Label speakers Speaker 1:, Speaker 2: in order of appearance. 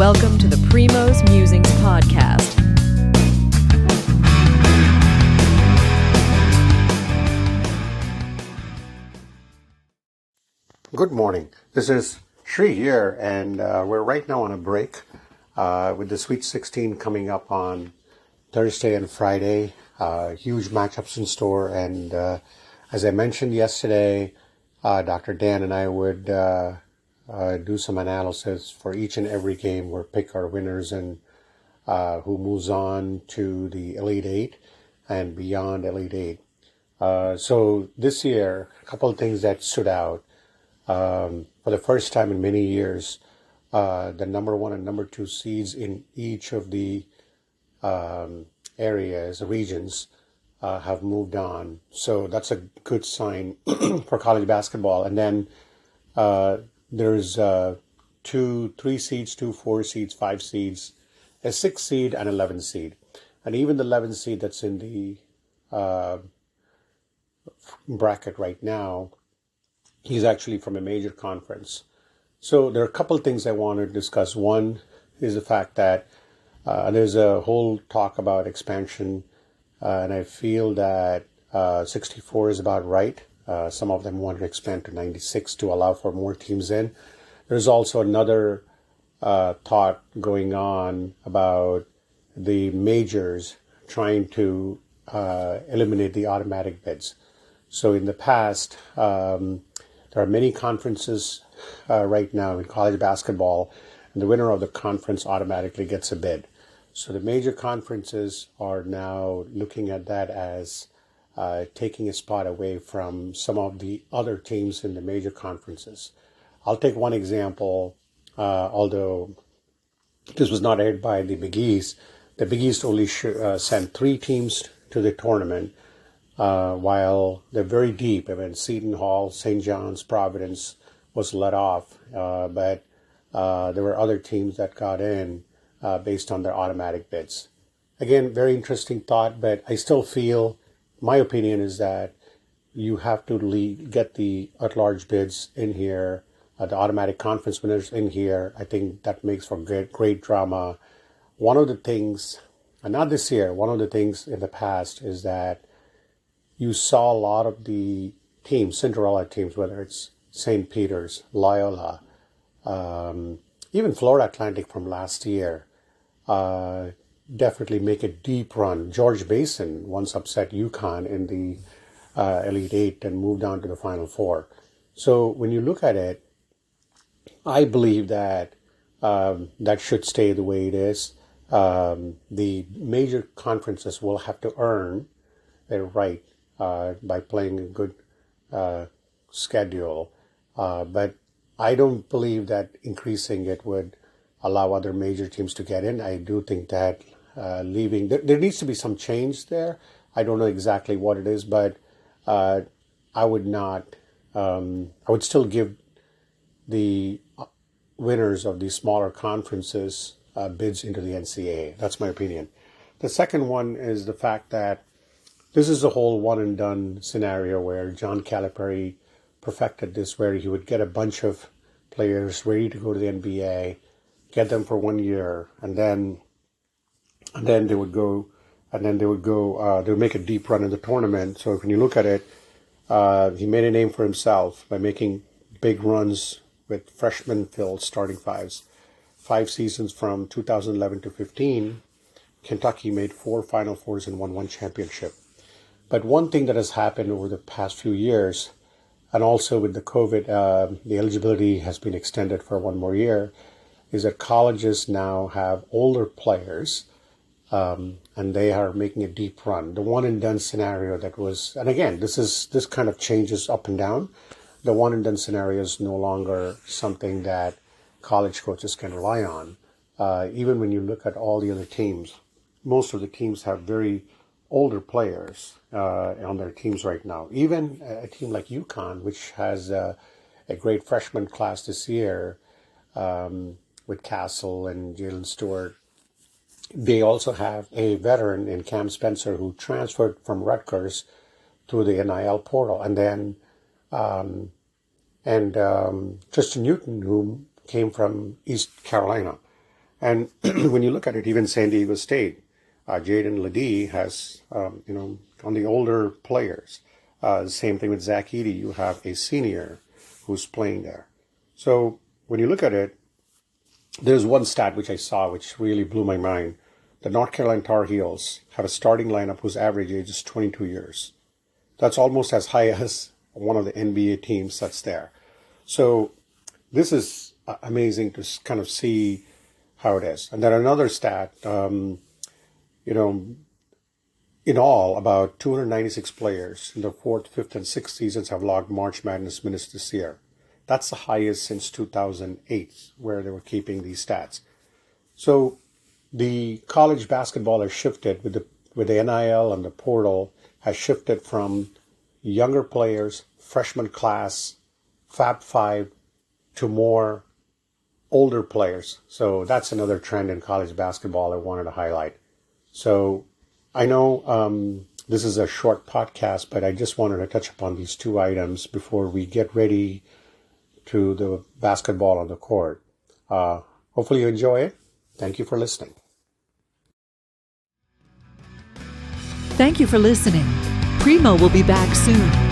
Speaker 1: Welcome to the Primo's Musings podcast.
Speaker 2: Good morning. This is Shri here, and we're right now on a break with the Sweet 16 coming up on Thursday and Friday. Huge matchups in store, and as I mentioned yesterday, Dr. Dan and I would do some analysis for each and every game. We'll pick our winners and who moves on to the Elite Eight and beyond Elite Eight. So this year, a couple of things that stood out. For the first time in many years, the number one and number two seeds in each of the regions, have moved on. So that's a good sign for college basketball. And then there's 2, 3 seeds, 2, 4 seeds, 5 seeds, a 6 seed, and 11 seed. And even the 11 seed that's in the bracket right now, he's actually from a major conference. So there are a couple of things I want to discuss. One is the fact that there's a whole talk about expansion, and I feel that 64 is about right. Some of them want to expand to 96 to allow for more teams in. There's also another thought going on about the majors trying to eliminate the automatic bids. So in the past, there are many conferences right now in college basketball, and the winner of the conference automatically gets a bid. So the major conferences are now looking at that as taking a spot away from some of the other teams in the major conferences. I'll take one example, although this was not aired by the Big East. The Big East only sent 3 teams to the tournament, while they're very deep. I mean, Seton Hall, St. John's, Providence was let off, but there were other teams that got in based on their automatic bids. Again, very interesting thought, but I still feel, my opinion is that you have to get the at-large bids in here, the automatic conference winners in here. I think that makes for great drama. One of the things, and not this year, one of the things in the past is that you saw a lot of the teams, Cinderella teams, whether it's St. Peter's, Loyola, even Florida Atlantic from last year, definitely make a deep run. George Mason once upset UConn in the Elite Eight and moved on to the Final Four. So when you look at it, I believe that that should stay the way it is. The major conferences will have to earn their right by playing a good schedule. But I don't believe that increasing it would allow other major teams to get in. I do think that leaving, there needs to be some change there. I don't know exactly what it is, but I would not, I would still give the winners of these smaller conferences bids into the NCAA. That's my opinion. The second one is the fact that this is a whole one and done scenario where John Calipari perfected this, where he would get a bunch of players ready to go to the NBA, get them for 1 year, and then they would make a deep run in the tournament. So when you look at it, he made a name for himself by making big runs with freshman-filled starting fives. 5 seasons from 2011 to 15, Kentucky made 4 Final Fours and won 1 championship. But one thing that has happened over the past few years, and also with the COVID, the eligibility has been extended for 1 more year, is that colleges now have older players, and they are making a deep run. The one and done scenario that was, and again, this kind of changes up and down. The one and done scenario is no longer something that college coaches can rely on. Even when you look at all the other teams, most of the teams have very older players on their teams right now. Even a team like UConn, which has a great freshman class this year, with Castle and Jalen Stewart, they also have a veteran in Cam Spencer who transferred from Rutgers through the NIL portal, and then Tristan Newton, who came from East Carolina. And when you look at it, even San Diego State, Jaden Ledee has, on the older players. Same thing with Zach Edey. You have a senior who's playing there. So when you look at it, there's one stat which I saw which really blew my mind. The North Carolina Tar Heels have a starting lineup whose average age is 22 years. That's almost as high as one of the NBA teams that's there. So this is amazing to kind of see how it is. And then another stat, in all, about 296 players in the 4th, 5th, and 6th seasons have logged March Madness minutes this year. That's the highest since 2008, where they were keeping these stats. So the college basketball has shifted with the NIL and the portal has shifted from younger players, freshman class, Fab Five, to more older players. So that's another trend in college basketball I wanted to highlight. So I know this is a short podcast, but I just wanted to touch upon these two items before we get ready to the basketball on the court. Hopefully you enjoy it. Thank you for listening.
Speaker 1: Thank you for listening. Primo will be back soon.